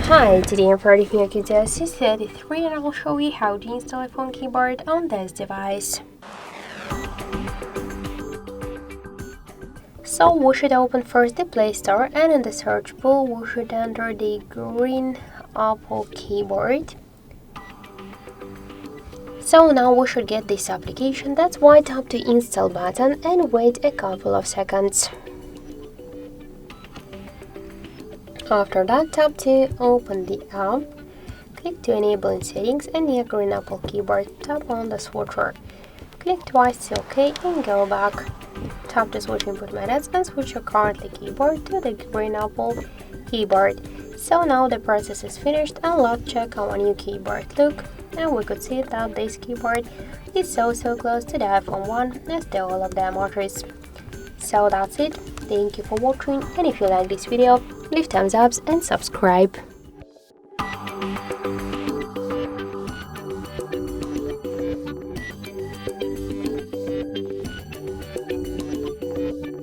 Hi, today I'm part of OUKITEL C33 and I'll show you how to install iPhone keyboard on this device. So we should open first the Play Store, and in the search bar we should enter the green Apple keyboard. So now we should get this application. That's why tap the install button and wait a couple of seconds. After that, tap to open the app, click to enable in settings, and near green Apple keyboard, tap on the switcher. Click twice to OK and go back. Tap the switch input methods and switch your currently keyboard to the green Apple keyboard. So now the process is finished, and let's check our new keyboard look, and we could see that this keyboard is so close to the iPhone 1 as the all of them others. So that's it. Thank you for watching, and if you like this video, leave thumbs up and subscribe.